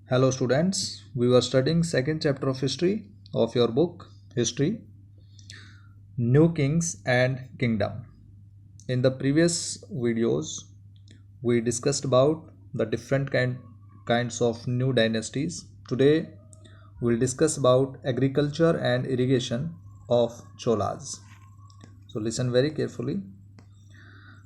Hello students, we were studying second chapter of history of your book History, New Kings and Kingdom. In the previous videos, we discussed about the different kinds of new dynasties. Today, we'll discuss about agriculture and irrigation of Cholas. So listen very carefully.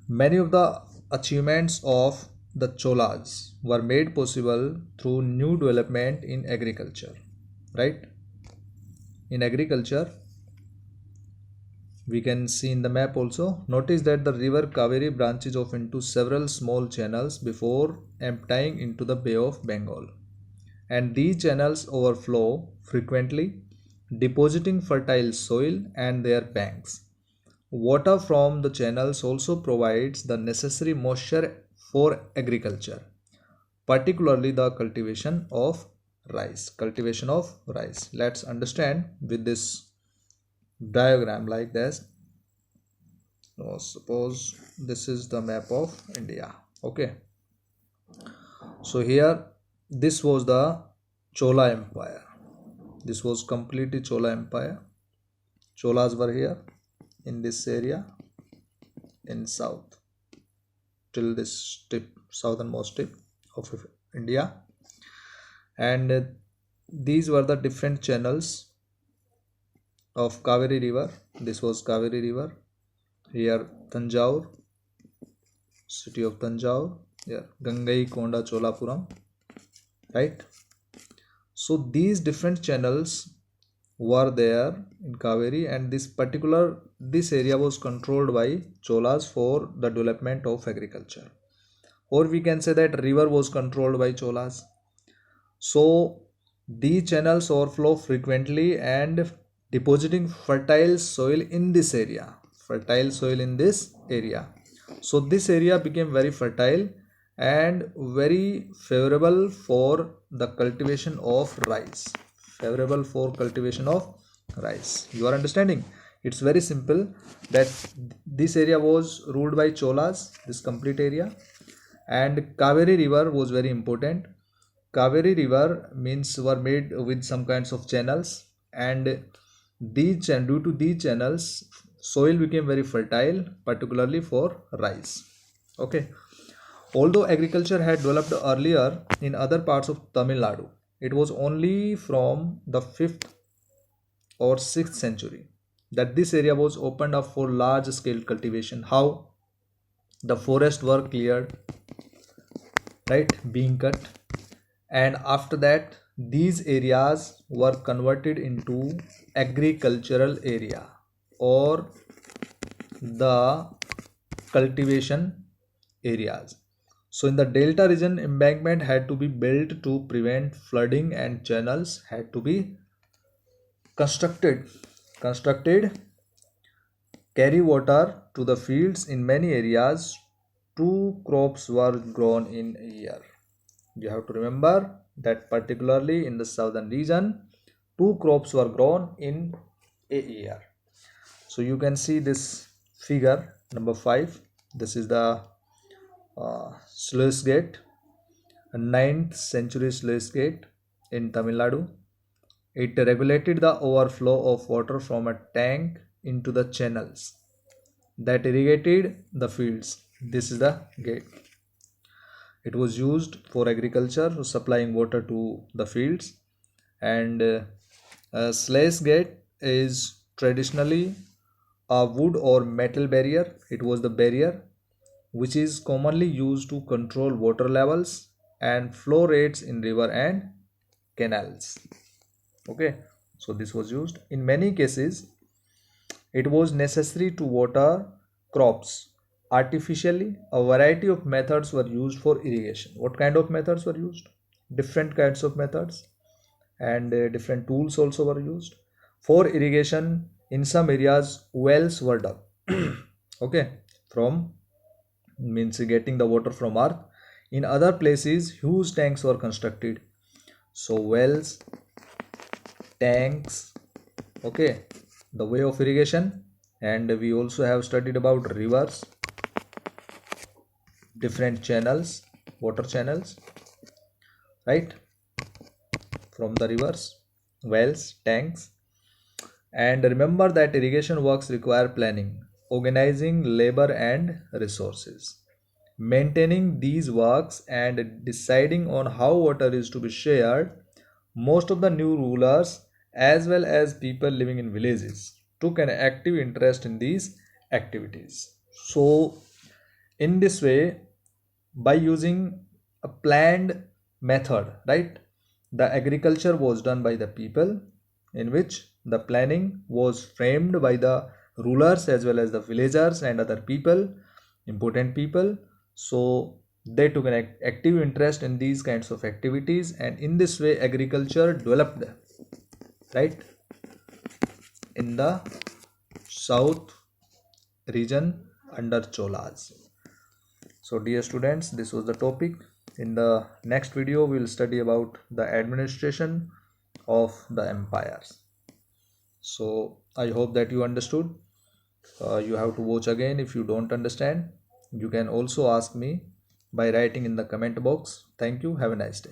Many of the achievements of the Cholas were made possible through new development in agriculture, right? In agriculture, we can see in the map also. Notice that the river Kaveri branches off into several small channels before emptying into the Bay of Bengal. And these channels overflow frequently, depositing fertile soil and their banks. Water from the channels also provides the necessary moisture for agriculture, particularly the cultivation of rice. Cultivation of rice. Let's understand with this diagram like this. So suppose this is the map of India. Okay. So here this was the Chola Empire. This was completely Chola Empire. Cholas were here in this area in south till this tip, southernmost tip of India. And these were the different channels of Kaveri river. This was Kaveri river. Here Tanjore, city of Tanjore. Here Gangai Konda Cholapuram, right? So these different channels were there in Kaveri, and this area was controlled by Cholas for the development of agriculture, or we can say that river was controlled by Cholas. So these channels overflow frequently and depositing fertile soil in this area. So this area became very fertile and very favorable for the cultivation of rice. You are understanding? It's very simple that this area was ruled by Cholas, this complete area, and Kaveri river was very important. Kaveri river means were made with some kinds of channels, and due to these channels, soil became very fertile, particularly for rice. Okay. Although agriculture had developed earlier in other parts of Tamil Nadu, it was only from the 5th or 6th century that this area was opened up for large scale cultivation. How? The forests were cleared, right, being cut, and after that these areas were converted into agricultural area or the cultivation areas. So in the delta region, embankment had to be built to prevent flooding and channels had to be constructed carry water to the fields. In many areas 2 crops were grown in a year. You have to remember that particularly in the southern region 2 crops were grown in a year. So you can see this figure number 5. This is the sluice gate, a 9th century sluice gate in Tamil Nadu. It regulated the overflow of water from a tank into the channels that irrigated the fields. This is the gate. It was used for agriculture, supplying water to the fields. And a sluice gate is traditionally a wood or metal barrier. It was the barrier which is commonly used to control water levels and flow rates in river and canals. Okay, so this was used in many cases. It was necessary to water crops artificially. A variety of methods were used for irrigation. What kind of methods were used? Different kinds of methods, and different tools also were used for irrigation. In some areas wells were dug okay, from means getting the water from earth. In other places huge tanks were constructed. So wells, tanks, okay, the way of irrigation. And we also have studied about rivers, different channels, water channels, right? from the rivers, wells, tanks. And remember that irrigation works require planning, organizing labor and resources. Maintaining these works and deciding on how water is to be shared, most of the new rulers as well as people living in villages took an active interest in these activities. So, in this way, by using a planned method, right, the agriculture was done by the people, in which the planning was framed by the rulers as well as the villagers and other people, important people. So they took an active interest in these kinds of activities, and in this way agriculture developed, right, in the south region under Cholas. So dear students, this was the topic. In the next video we will study about the administration of the empires. So I hope that you understood. You have to watch again. If you don't understand, you can also ask me by writing in the comment box. Thank you. Have a nice day.